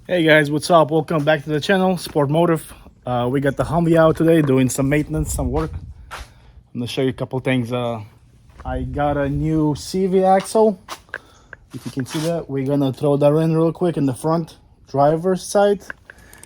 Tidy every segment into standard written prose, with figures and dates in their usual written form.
Hey guys, what's up? Welcome back to the channel, Sport Motive. We got the Humvee out today doing some maintenance, some work. I'm gonna show you a couple things. I got a new CV axle. If you can see that, we're gonna throw that in real quick in the front driver's side.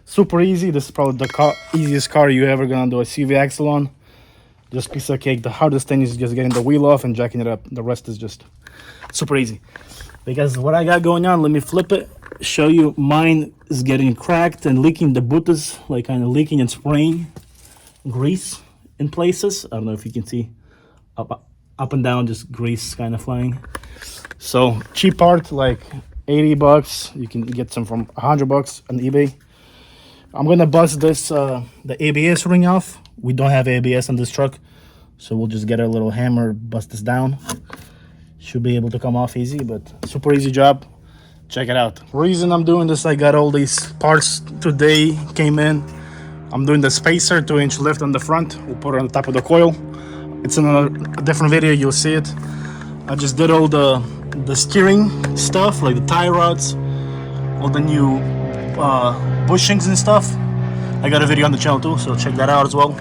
Super easy. This is probably the easiest car you ever gonna do a CV axle on. Just piece of cake. The hardest thing is just getting the wheel off and jacking it up. The rest is just super easy. Because what I got going on, let me flip it, show you. Mine is getting cracked and leaking. The boot is like kind of leaking and spraying grease in places. I don't know if you can see up and down, just grease kind of flying. So cheap part, like 80 bucks. You can get some from 100 bucks on eBay. I'm gonna bust this the ABS ring off. We don't have ABS on this truck, so we'll just get a little hammer, bust this down. Should be able to come off easy, but super easy job. Check it out. Reason I'm doing this, I got all these parts today, came in. I'm doing the spacer 2-inch lift on the front. We'll put it on the top of the coil. It's in a different video, you'll see it. I just did all the steering stuff, like the tie rods, all the new bushings and stuff. I got a video on the channel too, so check that out as well.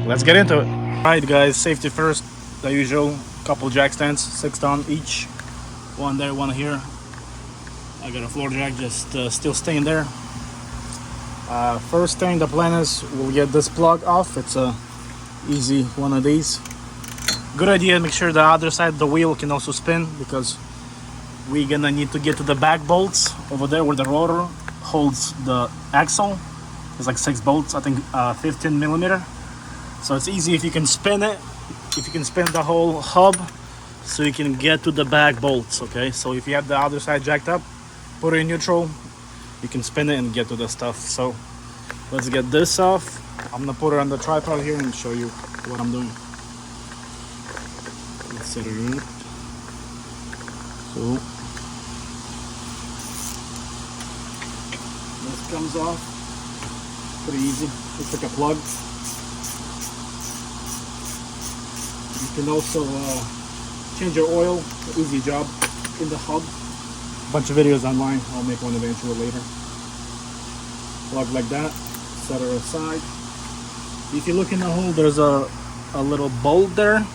Let's get into it. All right guys, safety first, the usual. Couple jack stands, 6 ton each. One there, one here. I got a floor jack just still staying there. First thing, the plan is we'll get this plug off. It's a easy one of these. Good idea, make sure the other side of the wheel can also spin, because we're gonna need to get to the back bolts over there where the rotor holds the axle. There's like 6 bolts, I think 15 millimeter. So it's easy if you can spin it. If you can spin the whole hub, so you can get to the back bolts. Okay, so if you have the other side jacked up, put it in neutral, you can spin it and get to the stuff. So let's get this off. I'm gonna put it on the tripod here and show you what I'm doing. Let's set it up. So this comes off pretty easy. It's like a plug. You can also change your oil, easy job, in the hub. Bunch of videos online, I'll make one eventually later. Plug like that, set it aside. If you look in the hole, there's a little bolt there.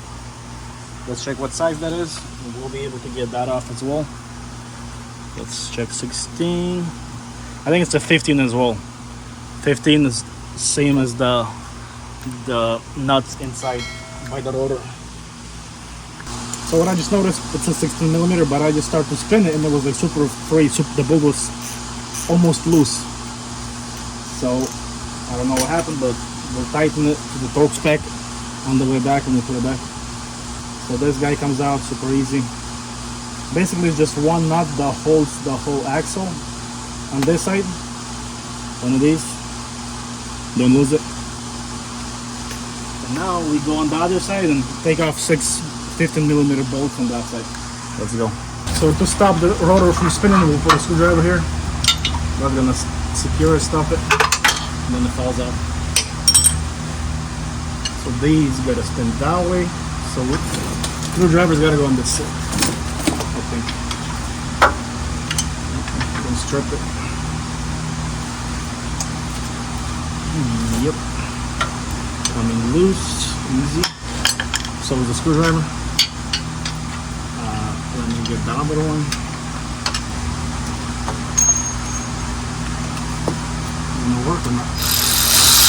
Let's check what size that is, and we'll be able to get that off as well. Let's check 16. I think it's a 15 as well. 15 is same as the nuts inside by the rotor. So what I just noticed, it's a 16 millimeter, but I just started to spin it and it was like super free. The bolt was almost loose. So I don't know what happened, but we'll tighten it to the torque spec on the way back and we'll put it back. So this guy comes out super easy. Basically it's just one nut that holds the whole axle on this side. One of these. Don't lose it. And now we go on the other side and take off 6 15 millimeter bolts on that side. Let's go. So to stop the rotor from spinning, we'll put a screwdriver here. We're gonna secure it, stop it, and then it falls out. So these gotta spin that way. So screwdriver's gotta go on this side, I think. Then strip it. Yep. Coming loose, easy. So with the screwdriver. Let me get the other one. Gonna work or not?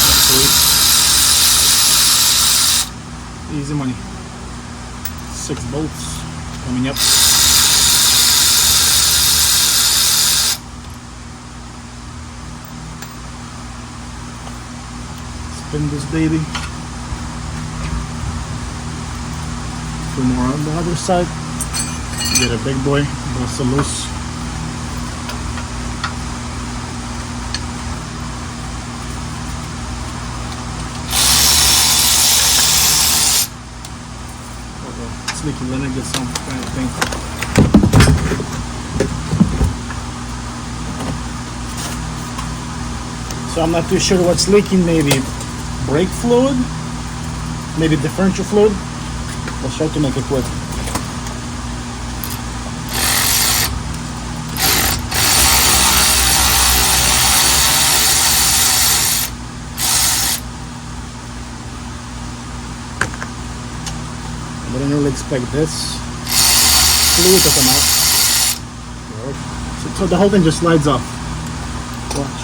Hopefully. Easy money. 6 bolts coming up. Spin this baby. 2 more on the other side. Get a big boy, bust it loose. Okay, it's leaking. Let me get some kind of thing. So I'm not too sure what's leaking. Maybe brake fluid, maybe differential fluid. Let's try to make it quick. expect this fluid to come out. So the whole thing just slides off. Watch.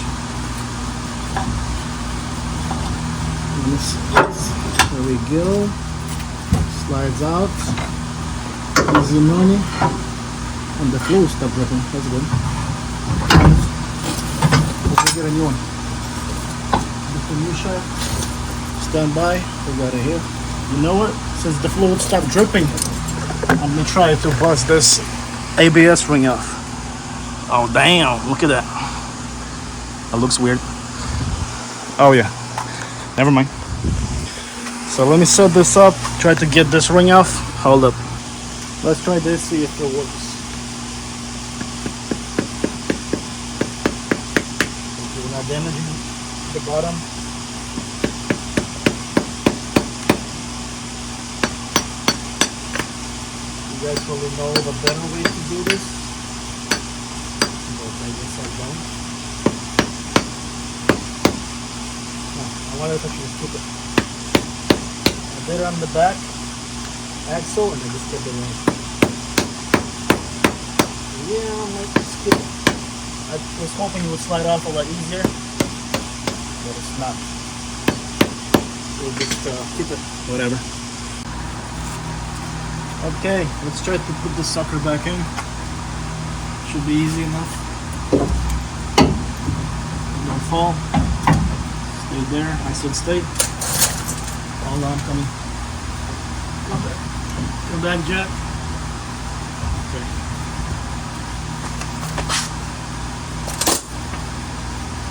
There we go. Slides out. Easy money. And the fluid stopped dripping. That's good. Let's get a new one. Get the new shaft. Stand by. We got it here. You know what? Since the fluid stopped dripping, I'm gonna try to bust this ABS ring off. Oh damn! Look at that. That looks weird. Oh yeah. Never mind. So let me set this up. Try to get this ring off. Hold up. Let's try this. See if it works. Okay, we're not damaging the bottom. You guys probably know the better way to do this. Go take this side down. I wanted to actually skip it. I did it on the back axle and I just kept it in. Yeah, I might skip it. I was hoping it would slide off a lot easier, but it's not. We'll just keep it. Whatever. Okay, let's try to put the sucker back in. Should be easy enough. Don't fall. Stay there. I said stay. Hold on, coming. Come back, Jack. Okay.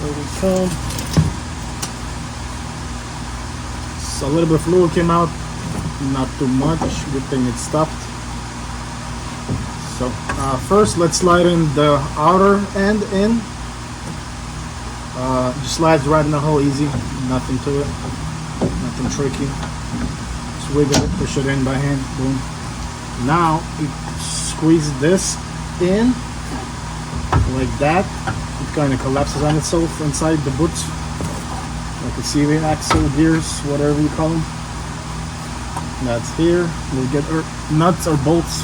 There we come. So a little bit of fluid came out. Not too much. Good thing it stopped. So first let's slide in the outer end in. Just slides right in the hole, easy. Nothing to it. Nothing tricky. Just wiggle it, push it in by hand. Boom. Now you squeeze this in like that. It kind of collapses on itself inside the boots, like a CV axle, gears, whatever you call them. That's here. We'll get our nuts or bolts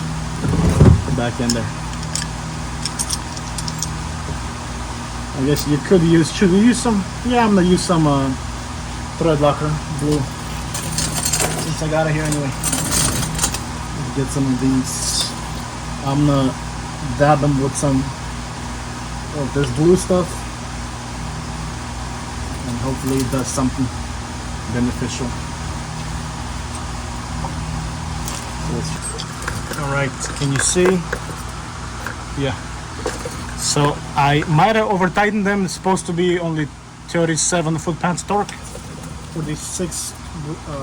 back in there. I guess you could use, should we use some? Yeah, I'm gonna use some thread locker glue since I got it here anyway. Let's get some of these. I'm gonna dab them with some of this glue stuff and hopefully it does something beneficial. All right, can you see? Yeah. So I might have over tightened them. It's supposed to be only 37 foot-pounds torque for these 6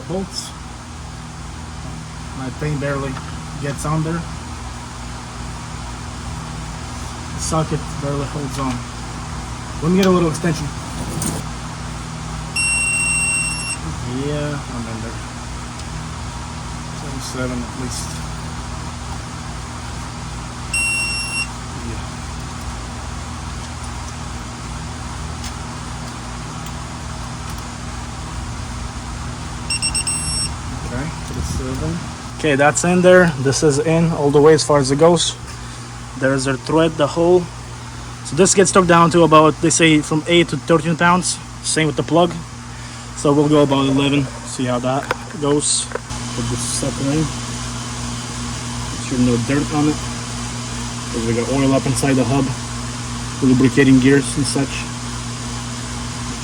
bolts. My thing barely gets on there. The socket barely holds on. Let me get a little extension. Yeah, I'm in there. 7 at least. Yeah. Okay, to the 7. Okay, that's in there. This is in all the way as far as it goes. There's our thread, the hole. So this gets stuck down to about, they say, from 8 to 13 pounds. Same with the plug. So we'll go about 11. See how that goes. Put this sucker in. Make sure no dirt on it. Because we got oil up inside the hub, lubricating gears and such.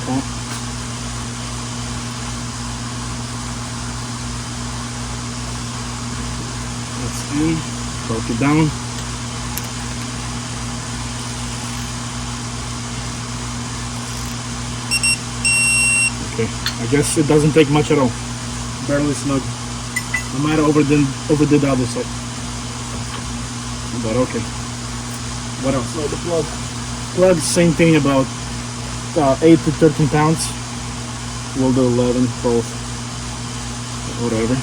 Okay. That's in. Torque it down. Okay. I guess it doesn't take much at all. Barely snug. I might have overdid the other side. But okay. What else? So the plug. Plug, same thing, about 8 to 13 pounds. We'll do 11, 12, whatever.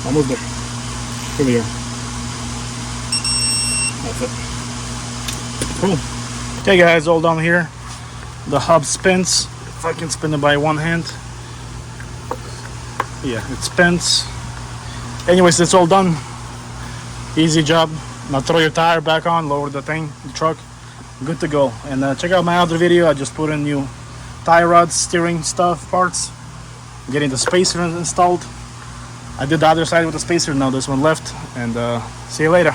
Almost there. Here we are. That's it. Cool. Okay guys, all down here. The hub spins. If I can spin it by one hand. Yeah, it spins. Anyways, it's all done. Easy job. Now throw your tire back on, lower the thing, the truck, good to go. And check out my other video. I just put in new tie rods, steering stuff, parts, getting the spacer installed. I did the other side with the spacer, now this one left, and see you later.